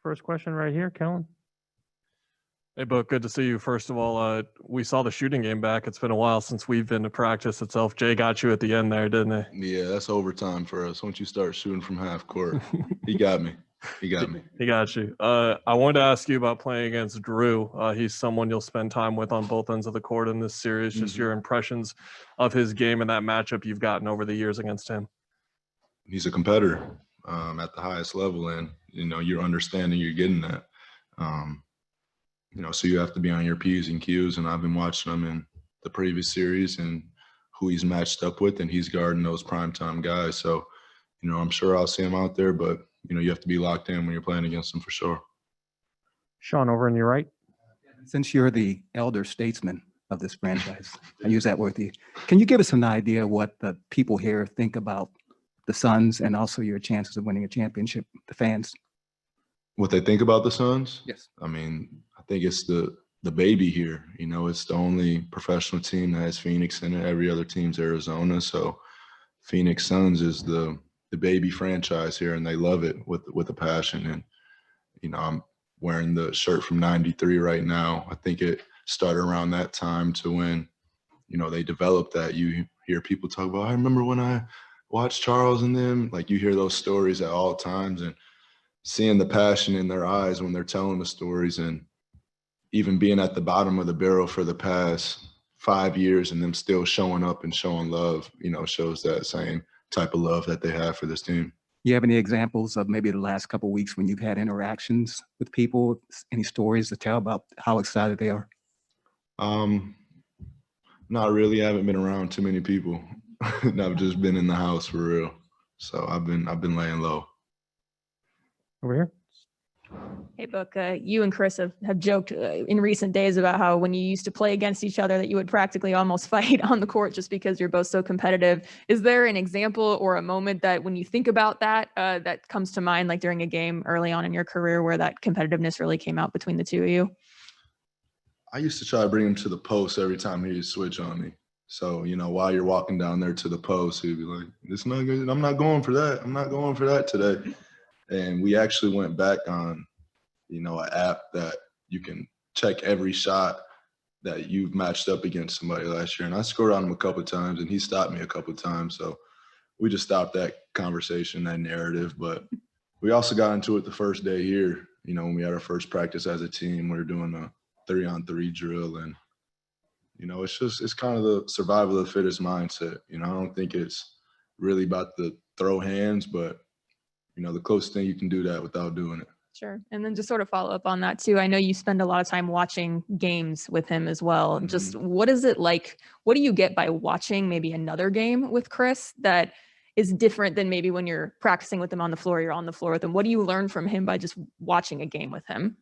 First question right here, Kellen. Hey, Book, good to see you. First of all, we saw the shooting game back. It's been a while since we've been to practice itself. Jay got you at the end there, didn't he? Yeah, that's overtime for us. Once you start shooting from half court, he got me. He got me. He got you. I wanted to ask you about playing against Drew. He's someone you'll spend time with on both ends of the court in this series. Just your impressions of his game and that matchup you've gotten over the years against him. He's a competitor at the highest level, and you're understanding you're getting that. So you have to be on your P's and Q's, and I've been watching him in the previous series and who he's matched up with, and he's guarding those primetime guys. So, I'm sure I'll see him out there, but, you have to be locked in when you're playing against him for sure. Sean, over on your right. Since you're the elder statesman of this franchise, I use that word with you. Can you give us an idea what the people here think about the Suns and also your chances of winning a championship, the fans? What they think about the Suns? Yes. I think it's the baby here. It's the only professional team that has Phoenix in it. Every other team's Arizona. So Phoenix Suns is the baby franchise here, and they love it with a passion. And, I'm wearing the shirt from '93 right now. I think it started around that time to when, they developed that. You hear people talk about, I remember when I watched Charles and them. Like, you hear those stories at all times, and seeing the passion in their eyes when they're telling the stories, and even being at the bottom of the barrel for the past 5 years and them still showing up and showing love, shows that same type of love that they have for this team. You have any examples of maybe the last couple of weeks when you've had interactions with people, any stories to tell about how excited they are? Not really. I haven't been around too many people. I've just been in the house for real. So I've been laying low. Over here. Hey, Book, you and Chris have joked in recent days about how when you used to play against each other that you would practically almost fight on the court just because you're both so competitive. Is there an example or a moment that when you think about that, that comes to mind, like during a game early on in your career where that competitiveness really came out between the two of you? I used to try to bring him to the post every time he'd switch on me. So, while you're walking down there to the post, he'd be like, "It's not good. I'm not going for that. I'm not going for that today." And we actually went back on, an app that you can check every shot that you've matched up against somebody last year. And I scored on him a couple of times, and he stopped me a couple of times. So we just stopped that conversation, that narrative. But we also got into it the first day here, when we had our first practice as a team. We were doing a 3-on-3 drill. And, it's kind of the survival of the fittest mindset. I don't think it's really about the throw hands, but the closest thing you can do that without doing it. Sure. And then just sort of follow up on that too. I know you spend a lot of time watching games with him as well. Mm-hmm. Just what is it like? What do you get by watching maybe another game with Chris that is different than maybe when you're practicing with him on the floor, you're on the floor with him? What do you learn from him by just watching a game with him?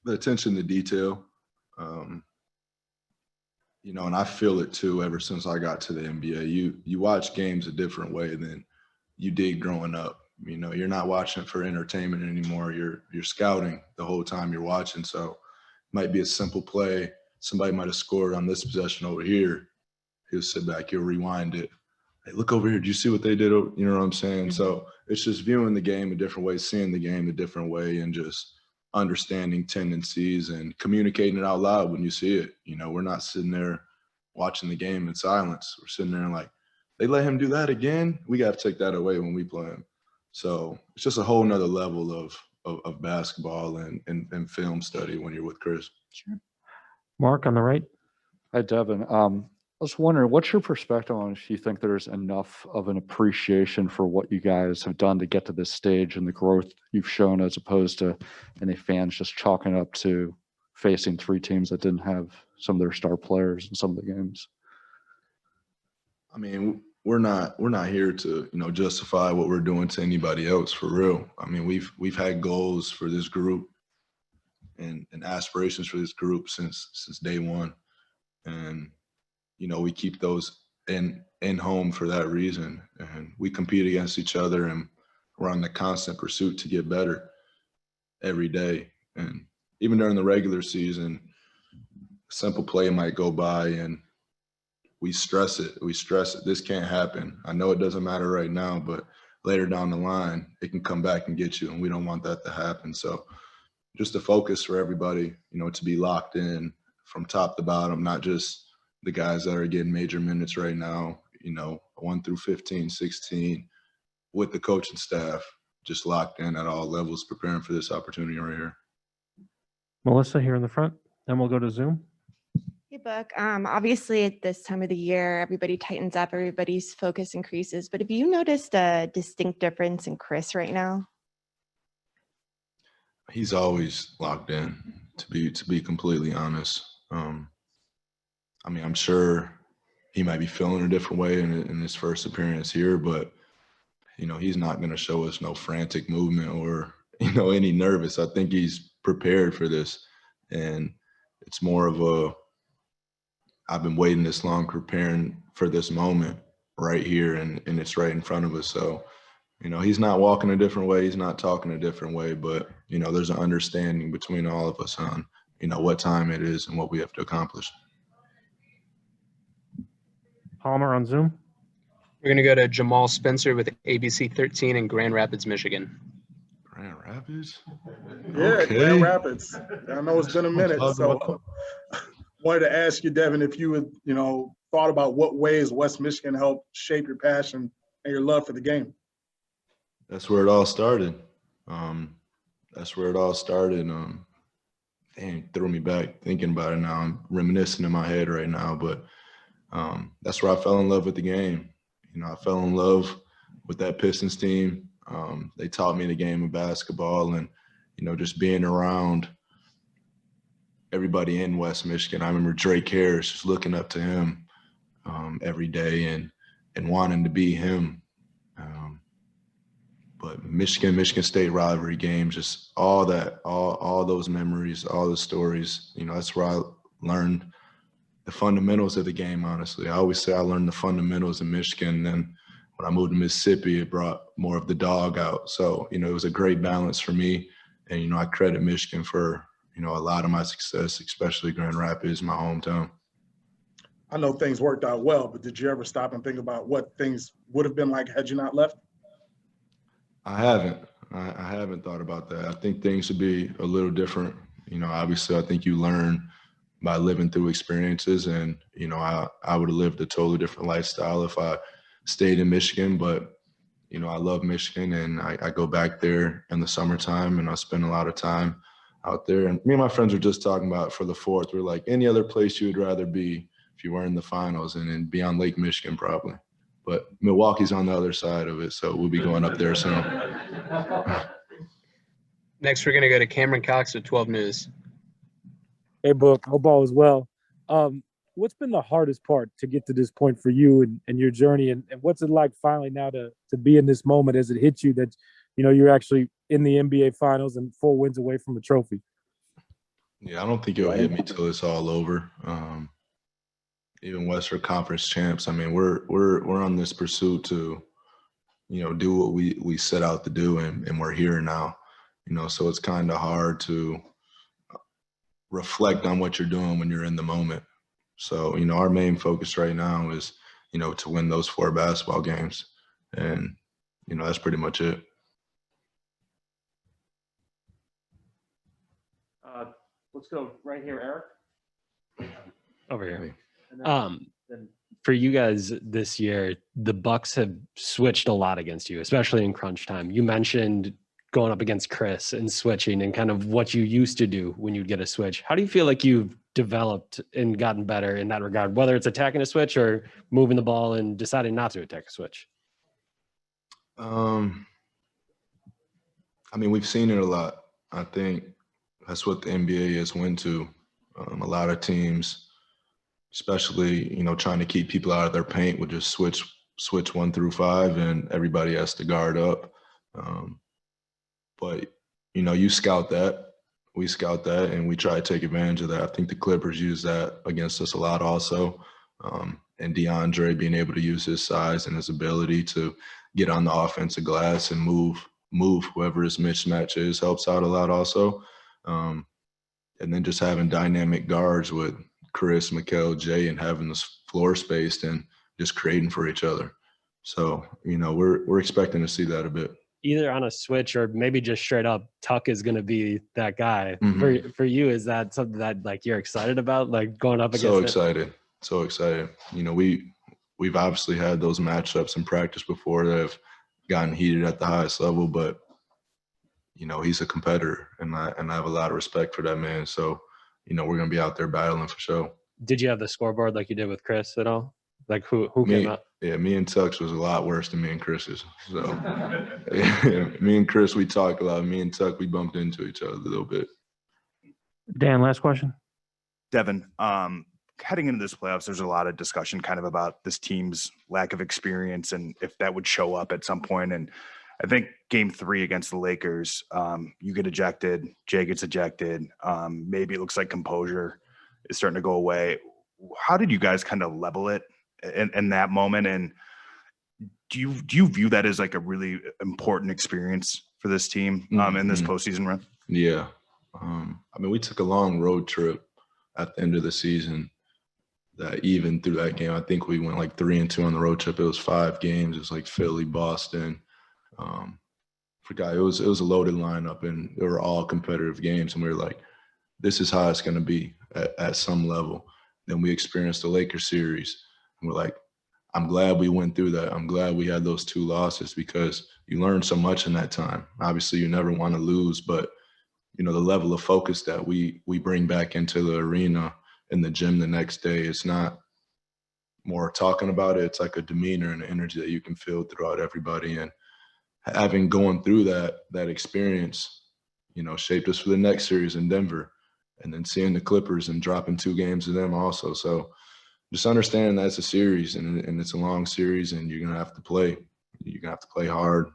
The attention to detail. And I feel it too ever since I got to the NBA. You watch games a different way than you did growing up. You're not watching for entertainment anymore. You're scouting the whole time you're watching. So it might be a simple play. Somebody might have scored on this possession over here. He'll sit back, he'll rewind it. Hey, look over here. Do you see what they did? You know what I'm saying? Mm-hmm. So it's just viewing the game a different way, seeing the game a different way, and just understanding tendencies and communicating it out loud when you see it. We're not sitting there watching the game in silence. We're sitting there and like, they let him do that again? We got to take that away when we play him. So it's just a whole nother level of basketball and film study when you're with Chris. Sure. Mark on the right. Hi, Devin. I was wondering, what's your perspective on if you think there's enough of an appreciation for what you guys have done to get to this stage and the growth you've shown, as opposed to any fans just chalking up to facing 3 teams that didn't have some of their star players in some of the games? We're not here to, justify what we're doing to anybody else, for real. We've had goals for this group and aspirations for this group since day one. And, we keep those in home for that reason. And we compete against each other, and we're on the constant pursuit to get better every day. And even during the regular season, a simple play might go by and we stress it. This can't happen. I know it doesn't matter right now, but later down the line, it can come back and get you, and we don't want that to happen. So just a focus for everybody, to be locked in from top to bottom, not just the guys that are getting major minutes right now, 1 through 15, 16, with the coaching staff, just locked in at all levels, preparing for this opportunity right here. Melissa here in the front, then we'll go to Zoom. Hey, Book. Obviously, at this time of the year, everybody tightens up, everybody's focus increases. But have you noticed a distinct difference in Chris right now? He's always locked in, to be completely honest. I'm sure he might be feeling a different way in his first appearance here, but he's not going to show us no frantic movement or any nervous. I think he's prepared for this, and it's more of I've been waiting this long, preparing for this moment right here, and it's right in front of us. So he's not walking a different way, he's not talking a different way, but there's an understanding between all of us on what time it is and what we have to accomplish. Palmer on Zoom. We're going to go to Jamal Spencer with ABC 13 in Grand Rapids, Michigan. Grand Rapids? Yeah, Okay. Grand Rapids. I know it's been a minute, Talk so about- wanted to ask you, Devin, if you had, thought about what ways West Michigan helped shape your passion and your love for the game. That's where it all started. Dang, threw me back thinking about it now. I'm reminiscing in my head right now, but that's where I fell in love with the game. I fell in love with that Pistons team. They taught me the game of basketball, and just being around everybody in West Michigan. I remember Drake Harris, just looking up to him every day and wanting to be him. But Michigan State rivalry games, just all that, all those memories, all the stories, that's where I learned the fundamentals of the game, honestly. I always say I learned the fundamentals in Michigan. Then when I moved to Mississippi, it brought more of the dog out. So, it was a great balance for me. And, I credit Michigan for, a lot of my success, especially Grand Rapids, my hometown. I know things worked out well, but did you ever stop and think about what things would have been like had you not left? I haven't. I haven't thought about that. I think things would be a little different. Obviously, I think you learn by living through experiences, and, I would have lived a totally different lifestyle if I stayed in Michigan. But, I love Michigan, and I go back there in the summertime, and I spend a lot of time out there. And me and my friends were just talking about for the 4th. We're like, any other place you would rather be if you were in the finals, and then be on Lake Michigan probably. But Milwaukee's on the other side of it, so we'll be going up there soon. Next, we're going to go to Cameron Cox with 12 News. Hey, Book. Hope all is well. What's been the hardest part to get to this point for you and your journey? And what's it like finally now to be in this moment as it hits you that, you're actually in the NBA Finals and 4 wins away from a trophy? Yeah, I don't think it'll hit me till it's all over. Even Western Conference champs. I mean, we're on this pursuit to, do what we set out to do, and we're here now. So it's kind of hard to reflect on what you're doing when you're in the moment. So, our main focus right now is, to win those 4 basketball games, and that's pretty much it. Let's go right here, Eric. Over here. Hey. And then For you guys this year, the Bucks have switched a lot against you, especially in crunch time. You mentioned going up against Chris and switching and kind of what you used to do when you'd get a switch. How do you feel like you've developed and gotten better in that regard, whether it's attacking a switch or moving the ball and deciding not to attack a switch? We've seen it a lot. I think that's what the NBA has went to. A lot of teams, especially, trying to keep people out of their paint, would just switch 1 through 5, and everybody has to guard up. But, you scout that. We scout that, and we try to take advantage of that. I think the Clippers use that against us a lot also. And DeAndre being able to use his size and his ability to get on the offensive glass and move whoever his mismatch is helps out a lot also. And then just having dynamic guards with Chris, Mikal, Jay, and having this floor spaced and just creating for each other. So, you know, we're expecting to see that a bit. Either on a switch or maybe just straight up Tuck is going to be that guy. Mhm. For you, is that something that like you're excited about, like going up against So it? excited. So excited. You know, we've obviously had those matchups in practice before that have gotten heated at the highest level, but you know, he's a competitor and I have a lot of respect for that man. So, you know, we're gonna be out there battling for sure. Did you have the scoreboard like you did with Chris at all? Like who Me, came out? yeah, me and Tux was a lot worse than me and Chris's. So yeah, me and Chris, we talked a lot. Me and Tuck, we bumped into each other a little bit. Dan, last question. Devin, heading into this playoffs, there's a lot of discussion kind of about this team's lack of experience and if that would show up at some point. And I think game 3 against the Lakers, you get ejected, Jay gets ejected. Maybe it looks like composure is starting to go away. How did you guys kind of level it in that moment? And do you view that as like a really important experience for this team in this postseason run? Yeah. I mean, we took a long road trip at the end of the season that even through that game, I think we went like 3-2 on the road trip. It was 5 games. It was like Philly, Boston. Forgot it was a loaded lineup and they were all competitive games. And we were like, this is how it's going to be at some level. Then we experienced the Lakers series and we're like, I'm glad we went through that. I'm glad we had those 2 losses because you learn so much in that time. Obviously, you never want to lose, but you know, the level of focus that we bring back into the arena in the gym the next day, it's not more talking about it. It's like a demeanor and an energy that you can feel throughout everybody. And having gone through that experience, you know, shaped us for the next series in Denver and then seeing the Clippers and dropping 2 games to them also. So just understanding that it's a series and it's a long series and you're going to have to play. You're going to have to play hard,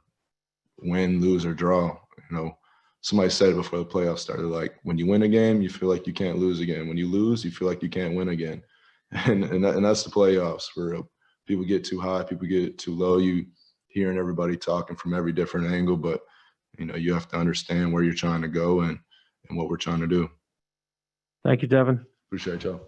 win, lose, or draw. You know, somebody said it before the playoffs started, like when you win a game, you feel like you can't lose again. When you lose, you feel like you can't win again. And that's the playoffs where people get too high, people get too low. You hearing everybody talking from every different angle, but you know, you have to understand where you're trying to go and what we're trying to do. Thank you, Devin. Appreciate y'all.